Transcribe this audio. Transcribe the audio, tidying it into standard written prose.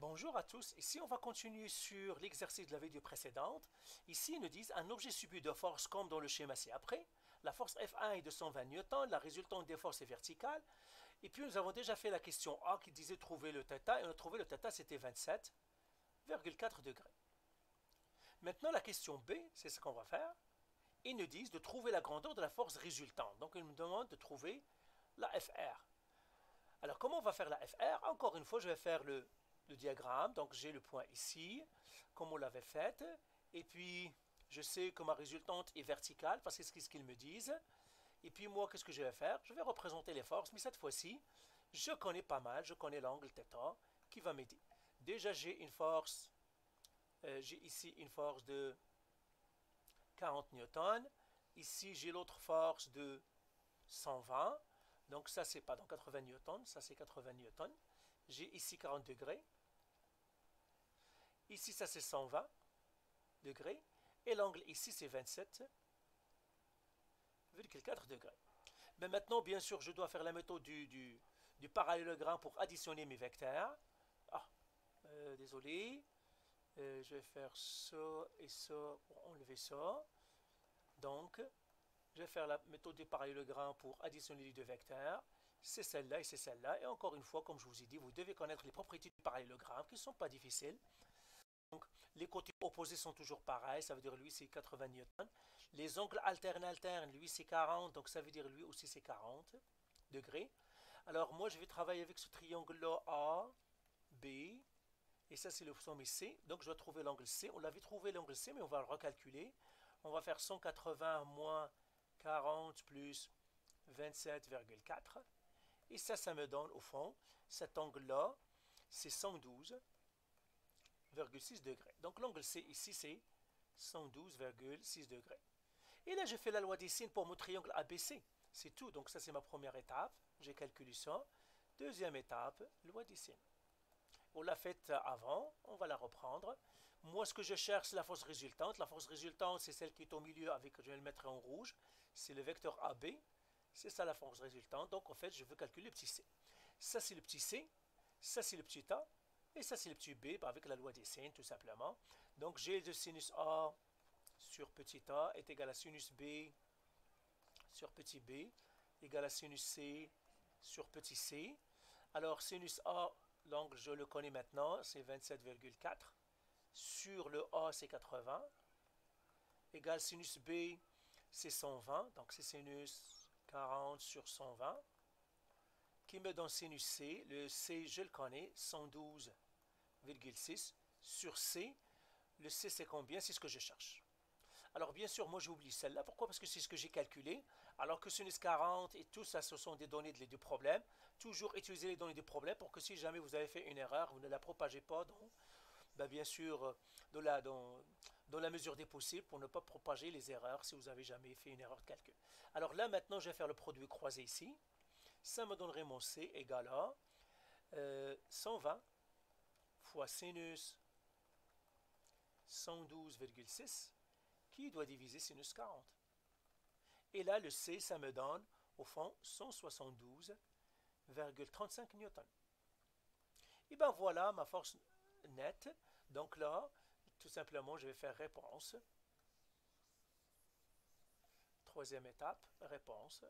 Bonjour à tous, ici on va continuer sur l'exercice de la vidéo précédente. Ici ils nous disent un objet subit de force comme dans le schéma ci-après. La force F1 est de 120 newtons, la résultante des forces est verticale. Et puis nous avons déjà fait la question A qui disait trouver le θ, et on a trouvé le θ c'était 27,4 degrés. Maintenant la question B, c'est ce qu'on va faire. Ils nous disent de trouver la grandeur de la force résultante. Donc ils me demandent de trouver la FR. Alors comment on va faire la FR? Encore une fois je vais faire le diagramme, donc j'ai le point ici, comme on l'avait fait, et puis je sais que ma résultante est verticale, parce que c'est ce qu'ils me disent, et puis moi, qu'est-ce que je vais faire? Je vais représenter les forces, mais cette fois-ci, je connais pas mal, je connais l'angle θ qui va m'aider. Déjà, j'ai une force, j'ai ici une force de 40 newtons, ici j'ai l'autre force de 120, donc ça c'est pas dans 80 newtons, ça c'est 80 newtons, j'ai ici 40 degrés, ici, ça c'est 120 degrés. Et l'angle ici, c'est 27,4 degrés. Mais maintenant, bien sûr, je dois faire la méthode du parallélogramme pour additionner mes vecteurs. Ah, désolé. Je vais faire ça et ça pour enlever ça. Donc, je vais faire la méthode du parallélogramme pour additionner les deux vecteurs. C'est celle-là et c'est celle-là. Et encore une fois, comme je vous ai dit, vous devez connaître les propriétés du parallélogramme qui ne sont pas difficiles. Donc, les côtés opposés sont toujours pareils, ça veut dire lui c'est 80 newtons. Les angles alternes, lui c'est 40, donc ça veut dire lui aussi c'est 40 degrés. Alors moi je vais travailler avec ce triangle-là A, B, et ça c'est le sommet C. Donc je dois trouver l'angle C. On l'avait trouvé l'angle C, mais on va le recalculer. On va faire 180 moins 40 plus 27,4. Et ça me donne au fond, cet angle-là, c'est 112,6 degrés. Donc l'angle C ici, c'est 112,6 degrés. Et là, je fais la loi des sines pour mon triangle ABC. C'est tout. Donc ça, c'est ma première étape. J'ai calculé ça. Deuxième étape, loi des sines. On l'a faite avant, on va la reprendre. Moi, ce que je cherche, c'est la force résultante. La force résultante, c'est celle qui est au milieu avec, je vais le mettre en rouge. C'est le vecteur AB. C'est ça la force résultante. Donc, en fait, je veux calculer le petit c. Ça, c'est le petit c. Ça, c'est le petit a. Et ça, c'est le petit b avec la loi des sines, tout simplement. Donc, j'ai de sinus a sur petit a est égal à sinus b sur petit b égal à sinus c sur petit c. Alors, sinus a, l'angle, je le connais maintenant, c'est 27,4. Sur le a, c'est 80. Égal sinus b, c'est 120. Donc, c'est sinus 40 sur 120. Qui me donne sinus c. Le c, je le connais, 112,6 sur c. Le c, c'est combien? C'est ce que je cherche. Alors, bien sûr, moi, j'oublie celle-là. Pourquoi? Parce que c'est ce que j'ai calculé. Alors que sinus 40 et tout ça, ce sont des données du problème. Toujours utiliser les données du problème pour que si jamais vous avez fait une erreur, vous ne la propagez pas bien sûr, dans la mesure des possibles pour ne pas propager les erreurs si vous avez jamais fait une erreur de calcul. Alors là, maintenant, je vais faire le produit croisé ici. Ça me donnerait mon C égal à 120 fois sinus 112,6 qui doit diviser sinus 40. Et là, le C, ça me donne, au fond, 172,35 newtons. Et bien voilà ma force nette. Donc là, tout simplement, je vais faire réponse. Troisième étape, réponse.